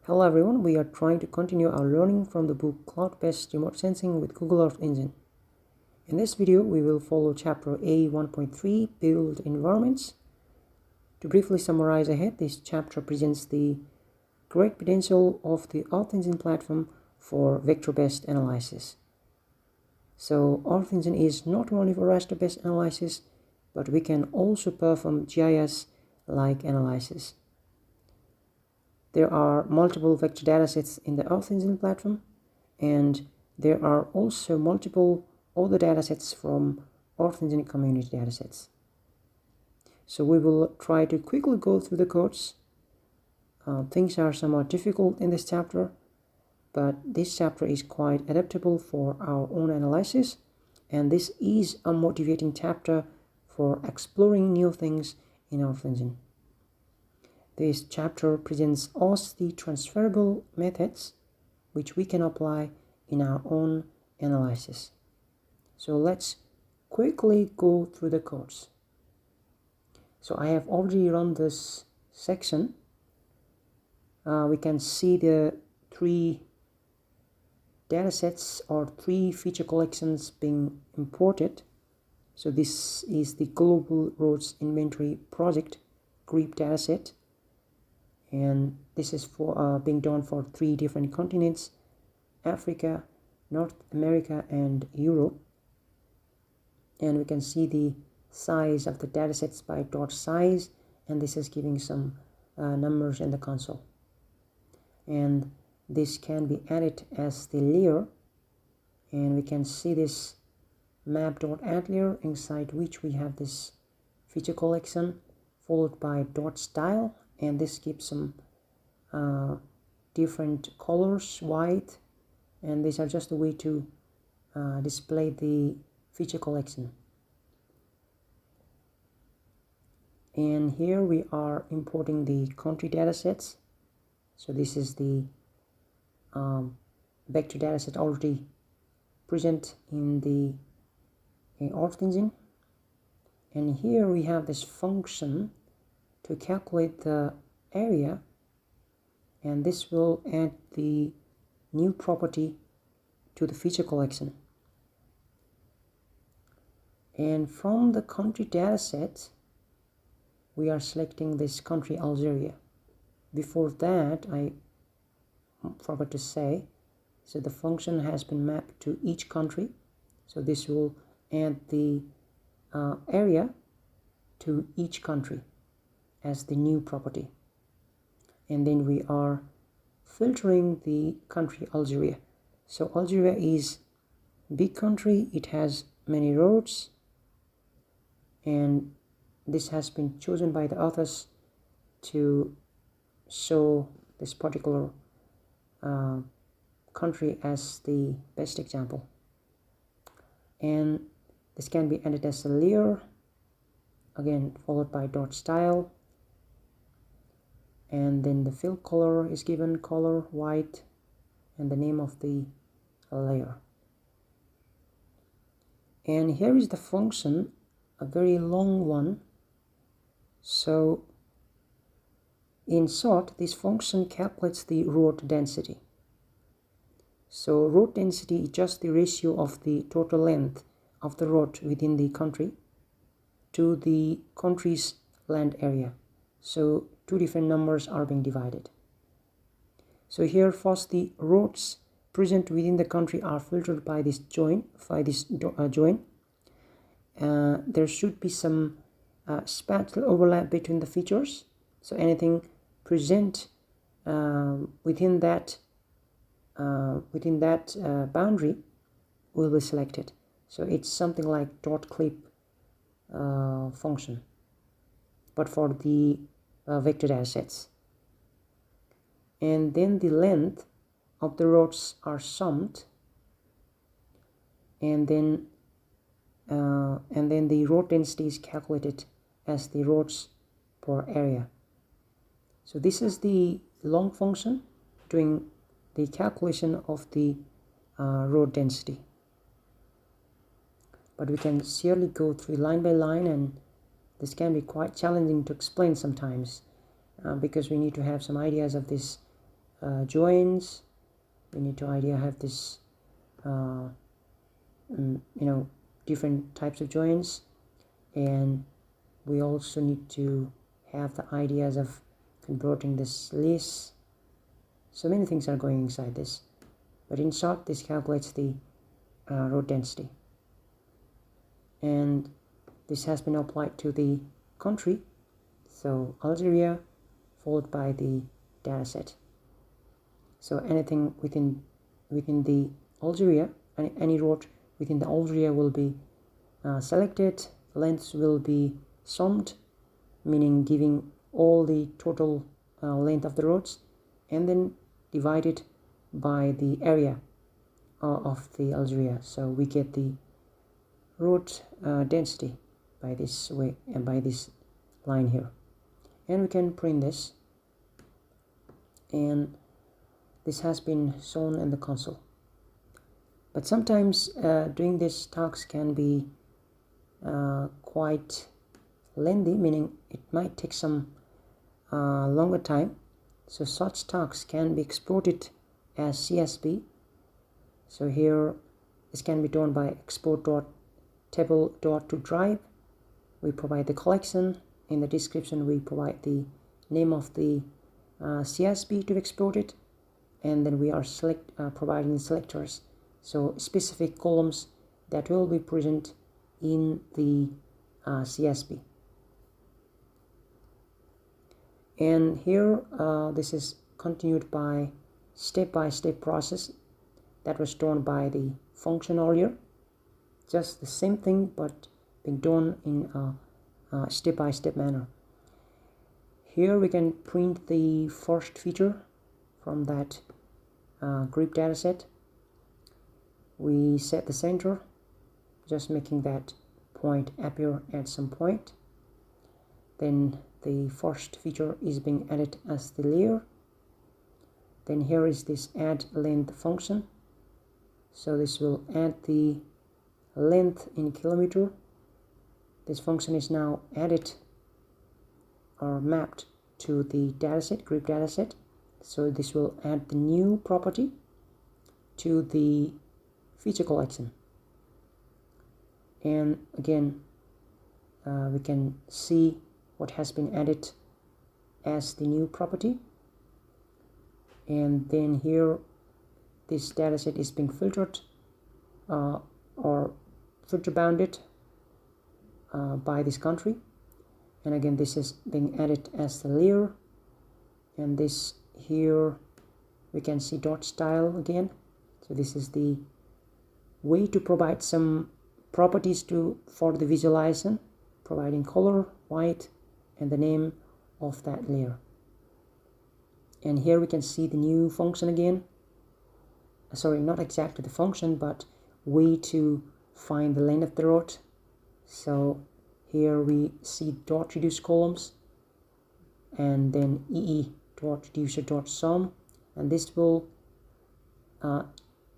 Hello everyone, we are trying to continue our learning from the book Cloud-Based Remote Sensing with Google Earth Engine. In this video, we will follow chapter A1.3, Build Environments. To briefly summarize ahead, this chapter presents the great potential of the Earth Engine platform for vector-based analysis. So Earth Engine is not only for raster-based analysis, but we can also perform GIS-like analysis. There are multiple vector datasets in the Earth Engine platform, and there are also multiple other datasets from Earth Engine community datasets. So we will try to quickly go through the codes. Things are somewhat difficult in this chapter, but this chapter is quite adaptable for our own analysis, and this is a motivating chapter for exploring new things in Earth Engine. This chapter presents us the transferable methods which we can apply in our own analysis. So let's quickly go through the codes. So I have already run this section. We can see the three datasets or three feature collections being imported. So this is the Global Roads Inventory Project GRIP dataset. And this is for being done for three different continents: Africa, North America, and Europe. And we can see the size of the datasets by dot size, and this is giving some numbers in the console. And this can be added as the layer, and we can see this map.add layer, inside which we have this feature collection followed by dot style, and this gives some different colors, white, and these are just a way to display the feature collection. And here we are importing the country datasets. So this is the vector dataset already present in the Earth Engine, and here we have this function to calculate the area, and this will add the new property to the feature collection. And from the country dataset, we are selecting this country Algeria. Before that, I forgot to say, so the function has been mapped to each country, so this will add the area to each country as the new property. And then we are filtering the country Algeria. So Algeria is a big country, it has many roads, and this has been chosen by the authors to show this particular country as the best example. And this can be added as a layer, again followed by dot style, and then the fill color is given, color white, and the name of the layer. And here is the function, a very long one. So in short, this function calculates the road density. So road density is just the ratio of the total length of the road within the country to the country's land area. So two different numbers are being divided. So here first the roads present within the country are filtered by this join, there should be some spatial overlap between the features. So anything present within that boundary will be selected. So it's something like dot clip function, but for the vector datasets. And then the length of the roads are summed, and then the road density is calculated as the roads per area. So this is the long function doing the calculation of the road density. But we can surely go through line by line, and this can be quite challenging to explain sometimes because we need to have some ideas of this joins. We need to have this different types of joins, and we also need to have the ideas of converting this list. So many things are going inside this, but in short, this calculates the road density, and this has been applied to the country, so Algeria followed by the dataset. So anything within the Algeria, any road within the Algeria will be selected. Lengths will be summed, meaning giving all the total length of the roads, and then divided by the area of the Algeria. So we get the road density by this way and by this line here, and we can print this, and this has been shown in the console. But sometimes doing this task can be quite lengthy, meaning it might take some longer time. So such tasks can be exported as CSV. So here this can be done by export.table.to-drive. We provide the collection. In the description we provide the name of the CSV to export it, and then we are providing the selectors, so specific columns that will be present in the CSV. And here this is continued by step-by-step process that was done by the function earlier. Just the same thing, but being done in a step-by-step manner. Here we can print the first feature from that group dataset. We set the center, just making that point appear at some point. Then the first feature is being added as the layer. Then here is this add length function. So this will add the length in kilometer. This function is now added or mapped to the dataset, group dataset. So this will add the new property to the feature collection. And again, we can see what has been added as the new property. And then here, this dataset is being filtered or filter bounded by this country. And again, this is being added as the layer. And this here, we can see dot style again. So this is the way to provide some properties for the visualization, providing color, white, and the name of that layer. And here we can see the new function again. Sorry, not exactly the function, but way to find the length of the road. So here we see dot reduce columns, and then ee.reducer.sum, and this will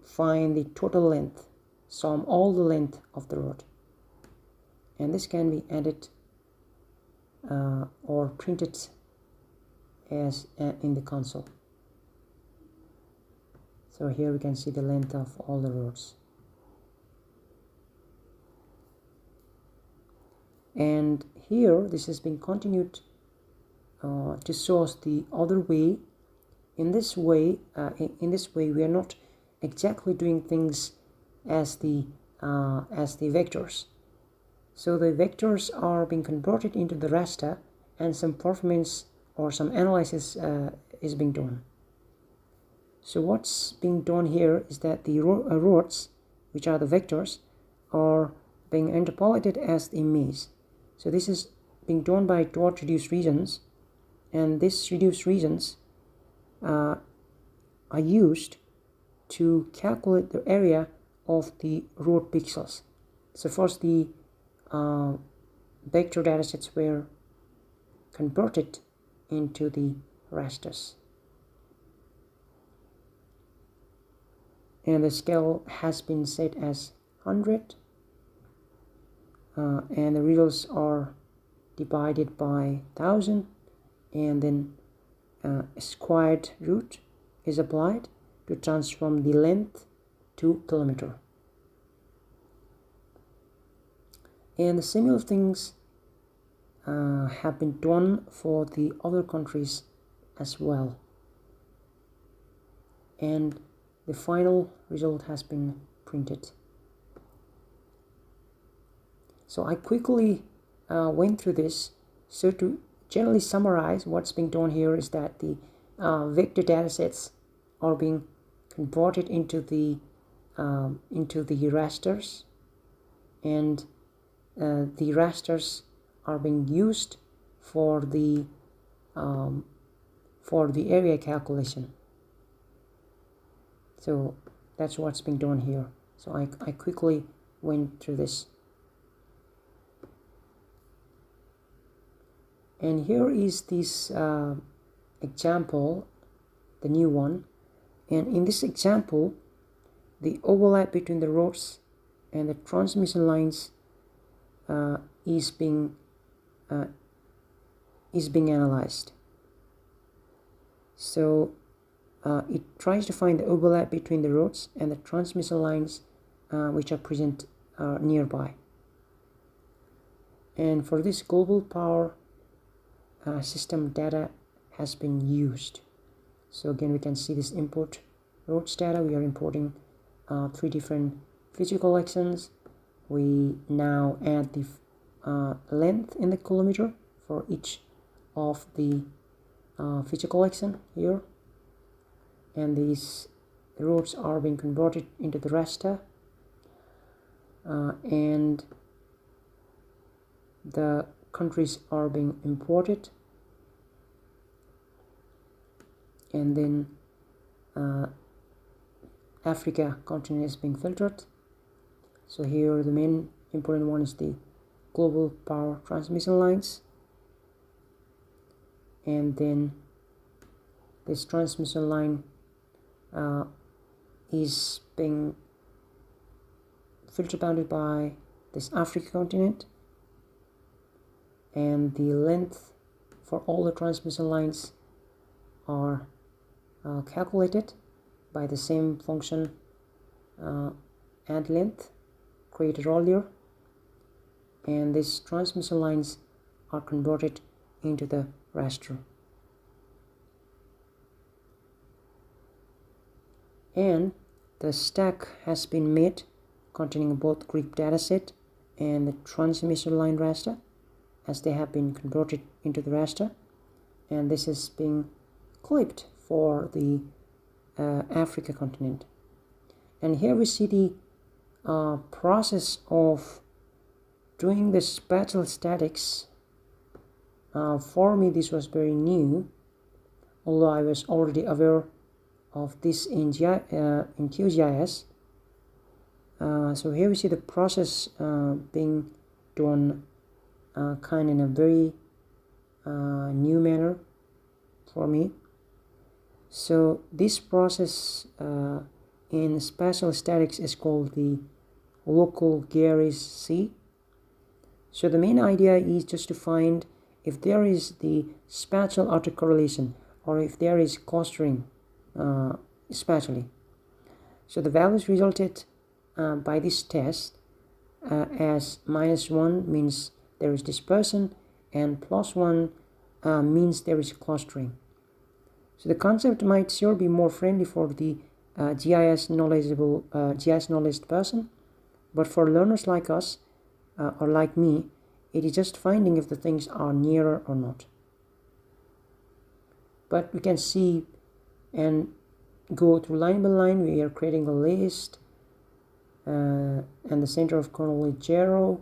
find the total length, sum all the length of the road. And this can be added or printed as in the console. So here we can see the length of all the roads. And here this has been continued to show us the other way. In this way we are not exactly doing things as the vectors. So the vectors are being converted into the raster, and some performance or some analysis is being done. So what's being done here is that the roads, which are the vectors, are being interpolated as the image. So this is being done by dot reduced regions, and these reduced regions are used to calculate the area of the road pixels. So first the vector datasets were converted into the rasters, and the scale has been set as 100, and the results are divided by 1000, and then a squared root is applied to transform the length to kilometer. And the similar things have been done for the other countries as well. And the final result has been printed. So I quickly went through this. So to generally summarize, what's being done here is that the vector datasets are being converted into the rasters, and the rasters are being used for the area calculation. So that's what's being done here. So I quickly went through this. And here is this example, the new one. And in this example, the overlap between the roads and the transmission lines is being analyzed. So it tries to find the overlap between the roads and the transmission lines which are present nearby. And for this global power system data has been used. So again, we can see this import roads data. We are importing 3 different feature collections. We now add the length in the kilometer for each of the feature collection here, and these roads are being converted into the raster, and the countries are being imported, and then Africa continent is being filtered. So here the main important one is the global power transmission lines, and then this transmission line is being filter bounded by this Africa continent, and the length for all the transmission lines are calculated by the same function add length created earlier, and these transmission lines are converted into the raster. And the stack has been made containing both Greek dataset and the transmission line raster, as they have been converted into the raster, and this is being clipped for the Africa continent. And here we see the process of doing the spatial statics. For me, this was very new, although I was already aware of this in QGIS. So here we see the process being done kind of in a very new manner for me. So this process in spatial statics is called the local Gary's C. So the main idea is just to find if there is the spatial autocorrelation, or if there is clustering spatially. So the values resulted by this test as -1 means there is dispersion, and +1 means there is clustering. So the concept might sure be more friendly for the GIS knowledge person, but for learners like us or like me, it is just finding if the things are nearer or not. But we can see and go through line by line. We are creating a list, and the center of kernel is 0.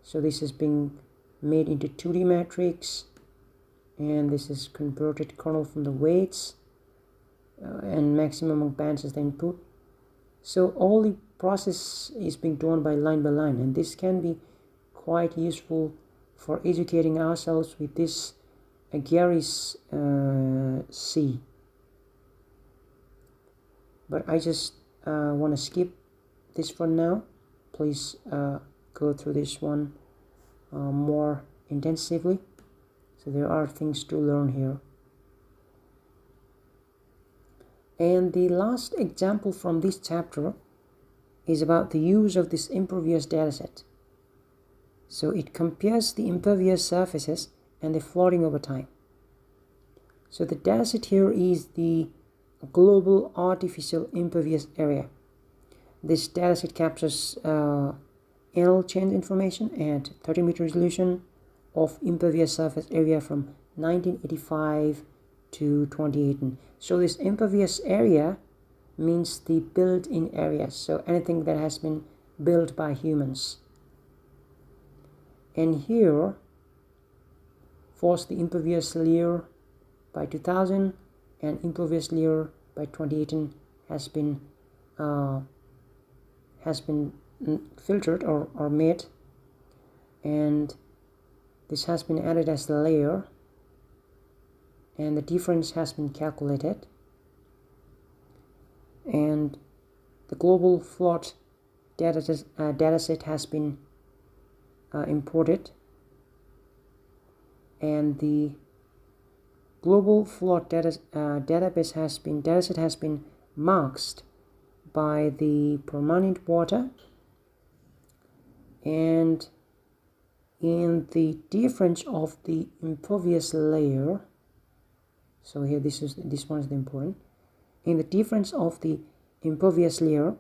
So this is being made into 2D matrix, and this is converted kernel from the weights, and maximum bands is the input. So all the process is being done by line, and this can be quite useful for educating ourselves with this Gary's C. But I just want to skip this for now. Please go through this one more intensively. So there are things to learn here. And the last example from this chapter is about the use of this impervious dataset. So it compares the impervious surfaces and the flooding over time. So the dataset here is the global artificial impervious area. This dataset captures annual change information at 30-meter resolution of impervious surface area from 1985 to 2018. So this impervious area means the built-in areas, so anything that has been built by humans. And here was the impervious layer by 2000, and impervious layer by 2018 has been filtered or made, and this has been added as the layer, and the difference has been calculated, and the global flood dataset has been imported, and the global flood dataset has been masked by the permanent water. And in the difference of the impervious layer, so here this one is the important. In the difference of the impervious layer,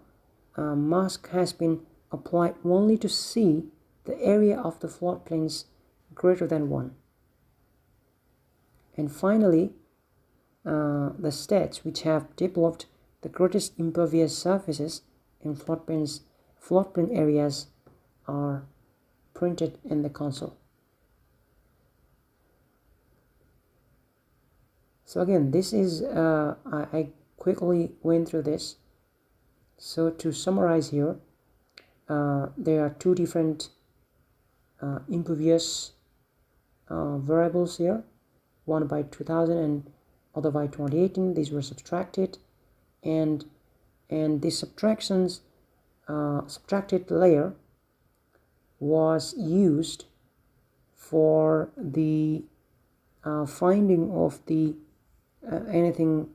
mask has been applied only to see the area of the floodplains greater than 1. And finally, the states which have developed the greatest impervious surfaces in floodplain areas are printed in the console. So again, this is I quickly went through this. So to summarize here, there are two different impervious variables here, one by 2000 and other by 2018. These were subtracted, and the subtracted layer was used for the finding of the anything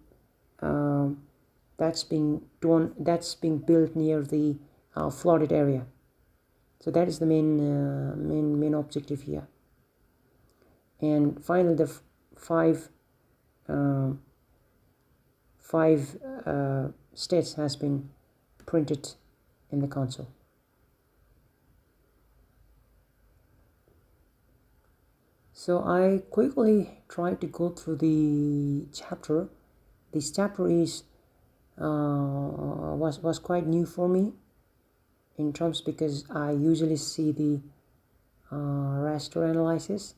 that's being built near the flooded area. So that is the main objective here. And finally, the five states has been printed in the console. So I quickly tried to go through the chapter. This chapter is was quite new for me in terms, because I usually see the raster analysis,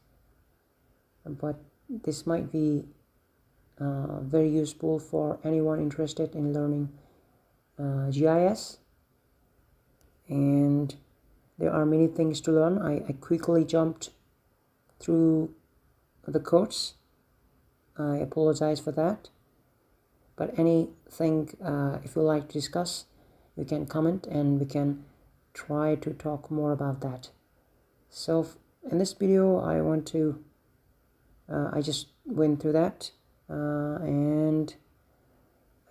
but this might be very useful for anyone interested in learning GIS, and there are many things to learn. I quickly jumped through the codes. I apologize for that, but anything if you like to discuss, you can comment and we can try to talk more about that. So in this video I want to I just went through that, and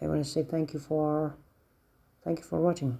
I want to say thank you for watching.